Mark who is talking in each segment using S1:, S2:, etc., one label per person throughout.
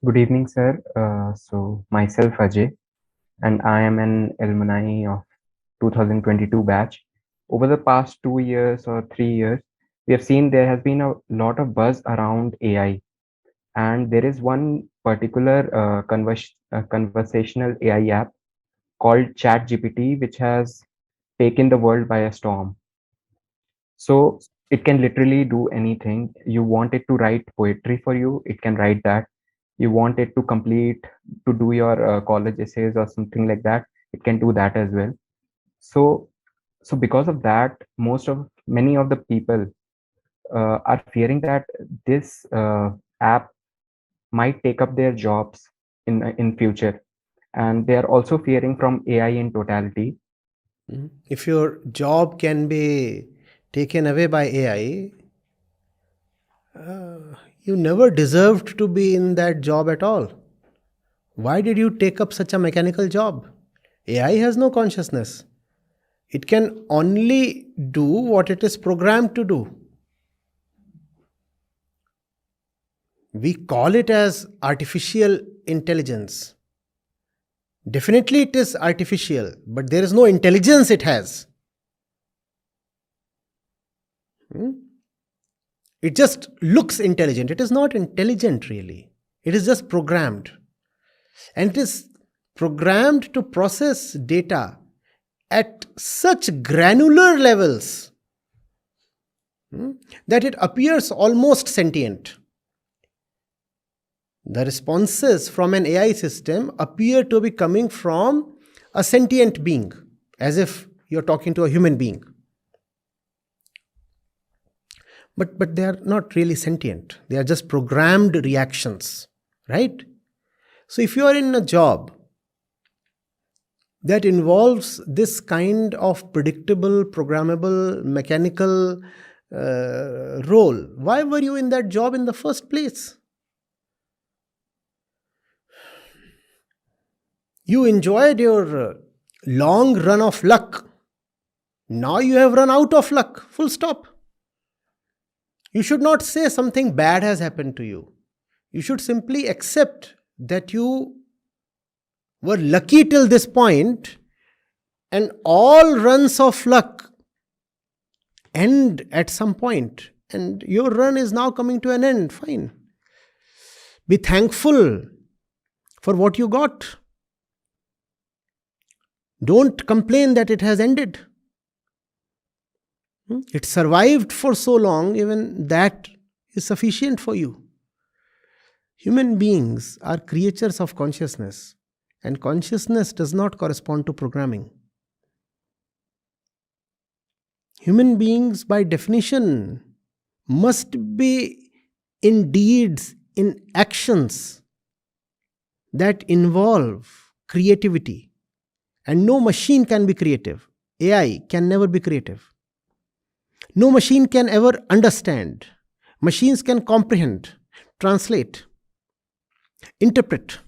S1: Good evening, sir. Myself Ajay, and I am an alumni of 2022 batch. Over the past 2 years or 3 years, we have seen there has been a lot of buzz around AI, and there is one particular conversational AI app called ChatGPT, which has taken the world by a storm. So it can literally do anything. You want it to write poetry for you, it can write that. You want it to complete, to do your college essays or something like that, it can do that as well. So, so because of that, many of the people are fearing that this app might take up their jobs in future, and they are also fearing from AI in totality.
S2: If your job can be taken away by AI, you never deserved to be in that job at all. Why did you take up such a mechanical job? AI has no consciousness. It can only do what it is programmed to do. We call it as artificial intelligence. Definitely, it is artificial, but there is no intelligence it has. Hmm? It just looks intelligent. It is not intelligent, really. It is just programmed. And it is programmed to process data at such granular levels that it appears almost sentient. The responses from an AI system appear to be coming from a sentient being, as if you're talking to a human being. But they are not really sentient. They are just programmed reactions, right? So if you are in a job that involves this kind of predictable, programmable, mechanical role, why were you in that job in the first place? You enjoyed your long run of luck. Now you have run out of luck. Full stop. You should not say something bad has happened to you. You should simply accept that you were lucky till this point, and all runs of luck end at some point, and your run is now coming to an end. Fine. Be thankful for what you got. Don't complain that it has ended. It survived for so long, even that is sufficient for you. Human beings are creatures of consciousness, and consciousness does not correspond to programming. Human beings, by definition, must be in deeds, in actions that involve creativity. And no machine can be creative. AI can never be creative. No machine can ever understand. Machines can comprehend, translate, interpret,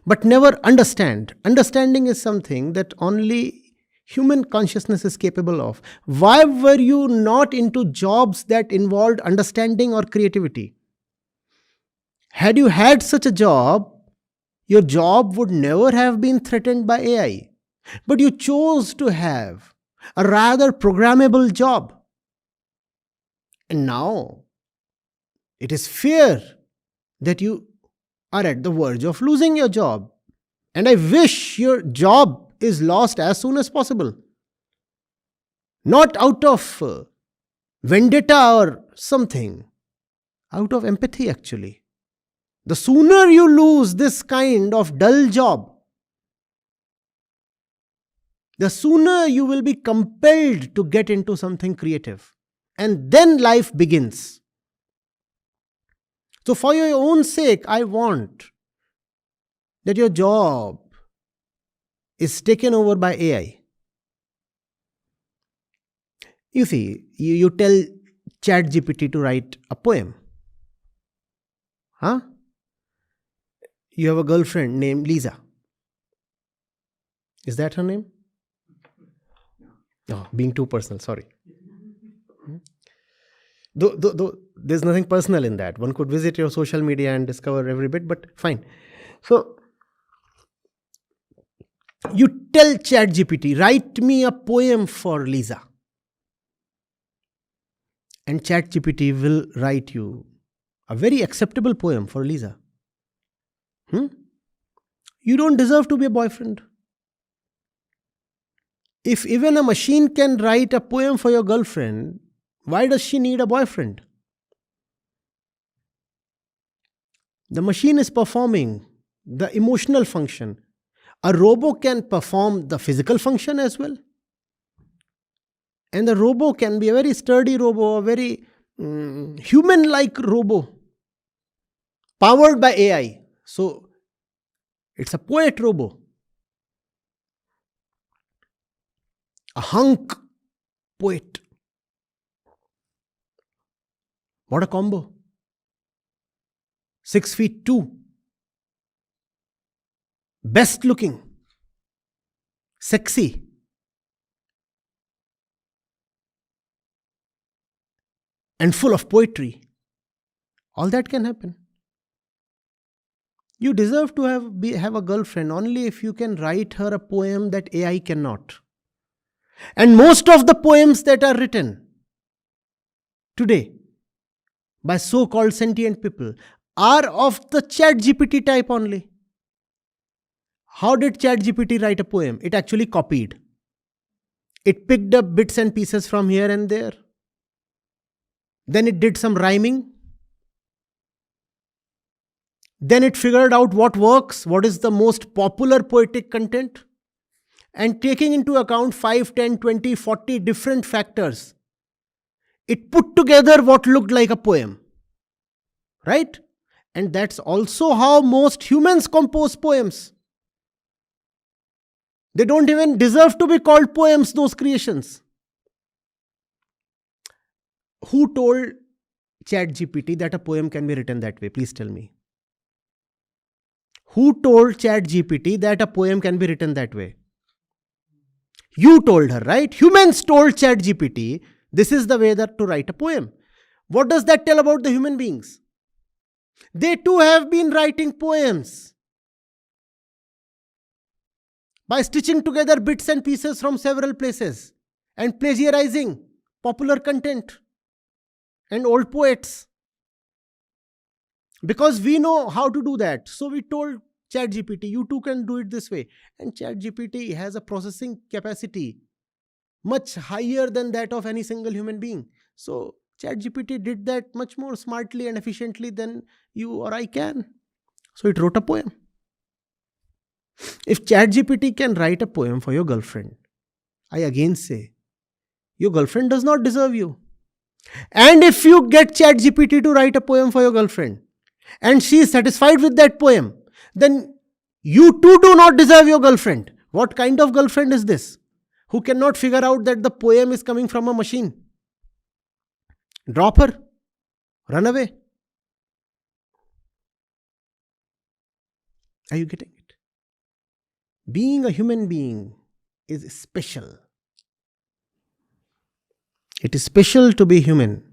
S2: but never understand. Understanding is something that only human consciousness is capable of. Why were you not into jobs that involved understanding or creativity? Had you had such a job, your job would never have been threatened by AI. But you chose to have a rather programmable job. And now it is fear that you are at the verge of losing your job. And I wish your job is lost as soon as possible. Not out of vendetta or something, out of empathy, actually. The sooner you lose this kind of dull job, the sooner you will be compelled to get into something creative. And then life begins. So, for your own sake, I want that your job is taken over by AI. You see, you tell ChatGPT to write a poem. Huh? You have a girlfriend named Lisa. Is that her name? Oh, being too personal, sorry. Though there's nothing personal in that. One could visit your social media and discover every bit, but fine. So you tell ChatGPT, write me a poem for Lisa. And ChatGPT will write you a very acceptable poem for Lisa. You don't deserve to be a boyfriend. If even a machine can write a poem for your girlfriend, why does she need a boyfriend? The machine is performing the emotional function. A robo can perform the physical function as well. And the robo can be a very sturdy robo, a very human-like robo, powered by AI. So it's a poet robo. A hunk poet. What a combo. 6'2". Best looking. Sexy. And full of poetry. All that can happen. You deserve to have a girlfriend only if you can write her a poem that AI cannot. And most of the poems that are written today by so-called sentient people are of the ChatGPT type only. How did ChatGPT write a poem? It actually copied. It picked up bits and pieces from here and there. Then it did some rhyming. Then it figured out what works, what is the most popular poetic content. And taking into account 5, 10, 20, 40 different factors, it put together what looked like a poem. Right? And that's also how most humans compose poems. They don't even deserve to be called poems, those creations. Who told ChatGPT that a poem can be written that way? Please tell me. Who told ChatGPT that a poem can be written that way? You told her, right? Humans told ChatGPT, this is the way that to write a poem. What does that tell about the human beings? They too have been writing poems by stitching together bits and pieces from several places and plagiarizing popular content and old poets. Because we know how to do that. So we told ChatGPT, you too can do it this way. And ChatGPT has a processing capacity much higher than that of any single human being. So ChatGPT did that much more smartly and efficiently than you or I can. So it wrote a poem. If ChatGPT can write a poem for your girlfriend, I again say, your girlfriend does not deserve you. And if you get ChatGPT to write a poem for your girlfriend, and she is satisfied with that poem, then you too do not deserve your girlfriend. What kind of girlfriend is this? Who cannot figure out that the poem is coming from a machine? Drop her. Run away. Are you getting it? Being a human being is special. It is special to be human.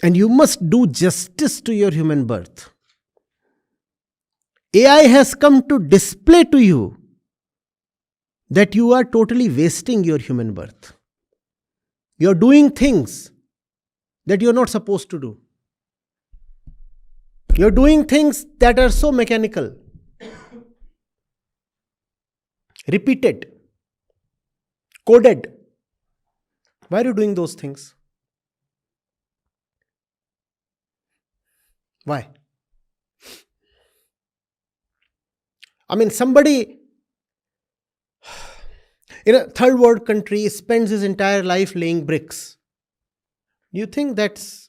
S2: And you must do justice to your human birth. AI has come to display to you that you are totally wasting your human birth. You're doing things that you're not supposed to do. You're doing things that are so mechanical, repeated, coded. Why are you doing those things? Why? I mean, somebody in a third world country spends his entire life laying bricks. Do you think that's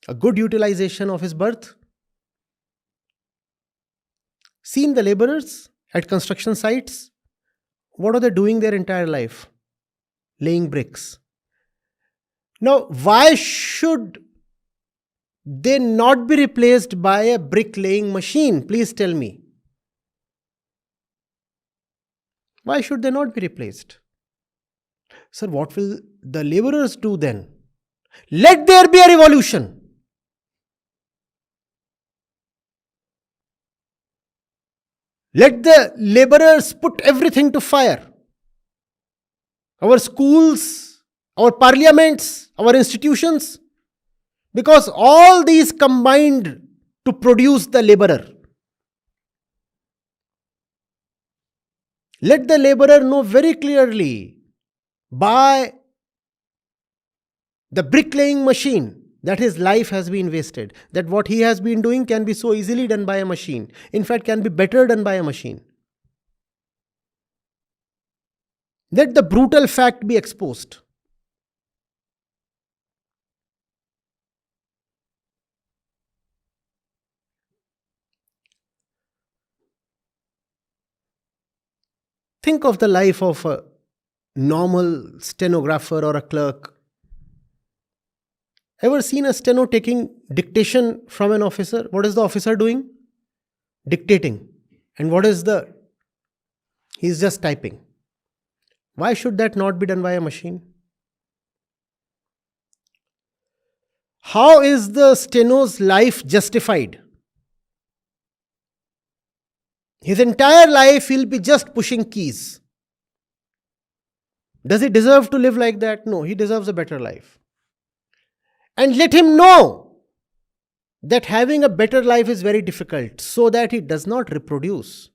S2: a good utilization of his birth? Seen the laborers at construction sites? What are they doing their entire life? Laying bricks. Now, why should they not be replaced by a bricklaying machine? Please tell me. Why should they not be replaced? Sir, what will the laborers do then? Let there be a revolution. Let the laborers put everything to fire. Our schools, our parliaments, our institutions, because all these combined to produce the laborer. Let the laborer know very clearly by the bricklaying machine that his life has been wasted, that what he has been doing can be so easily done by a machine, in fact can be better done by a machine. Let the brutal fact be exposed. Think of the life of a normal stenographer or a clerk. Ever seen a steno taking dictation from an officer? What is the officer doing? Dictating. And what is the? He's just typing. Why should that not be done by a machine? How is the steno's life justified? His entire life he'll be just pushing keys. Does he deserve to live like that? No, he deserves a better life. And let him know that having a better life is very difficult, so that he does not reproduce.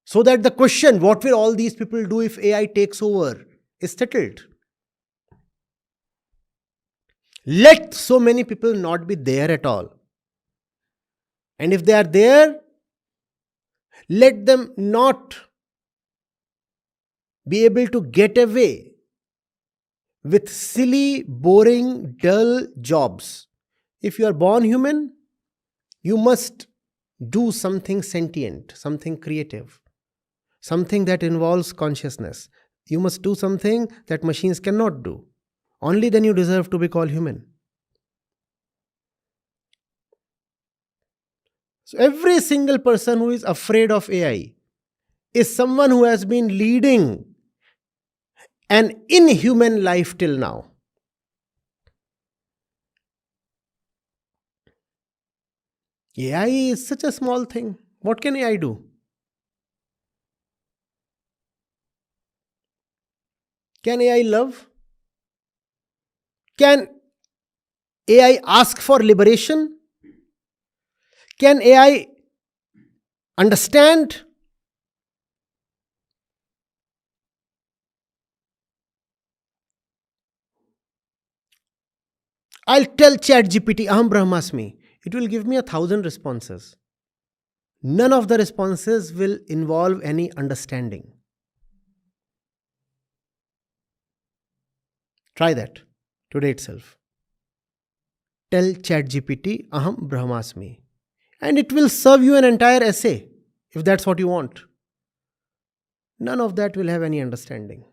S2: So that the question, what will all these people do if AI takes over, is settled. Let so many people not be there at all. And if they are there, let them not be able to get away with silly, boring, dull jobs. If you are born human, you must do something sentient, something creative, something that involves consciousness. You must do something that machines cannot do. Only then you deserve to be called human. So every single person who is afraid of AI is someone who has been leading an inhuman life till now. AI is such a small thing. What can AI do? Can AI love? Can AI ask for liberation? Can AI understand? I'll tell ChatGPT, Aham Brahmasmi. It will give me 1,000 responses. None of the responses will involve any understanding. Try that today itself. Tell ChatGPT, Aham Brahmasmi. And it will serve you an entire essay, if that's what you want. None of that will have any understanding.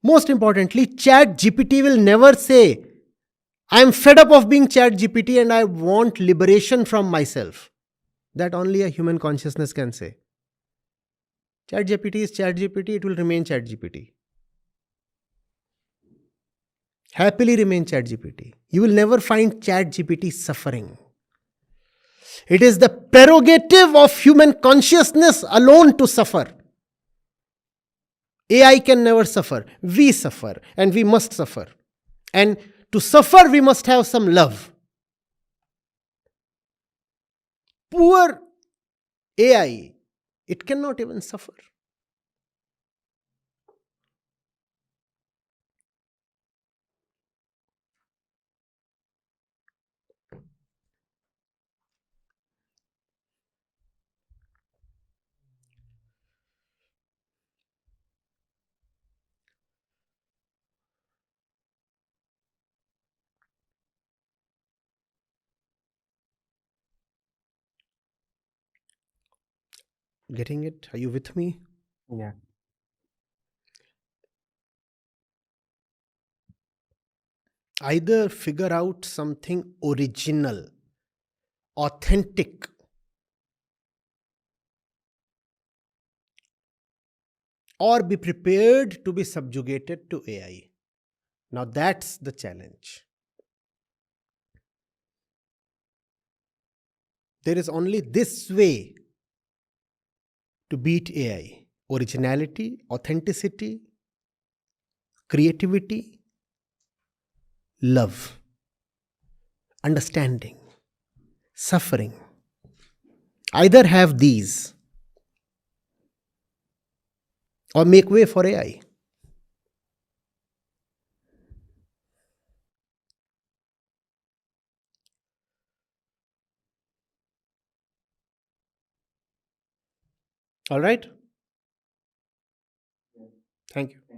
S2: Most importantly, ChatGPT will never say, I am fed up of being ChatGPT and I want liberation from myself. That only a human consciousness can say. ChatGPT is ChatGPT, it will remain ChatGPT. Happily remain ChatGPT. You will never find ChatGPT suffering. It is the prerogative of human consciousness alone to suffer. AI can never suffer. We suffer and we must suffer. And to suffer, we must have some love. Poor AI, it cannot even suffer. Getting it? Are you with me?
S1: Yeah.
S2: Either figure out something original, authentic, or be prepared to be subjugated to AI. Now that's the challenge. There is only this way to beat AI: originality, authenticity, creativity, love, understanding, suffering. Either have these or make way for AI. All right? Thank you.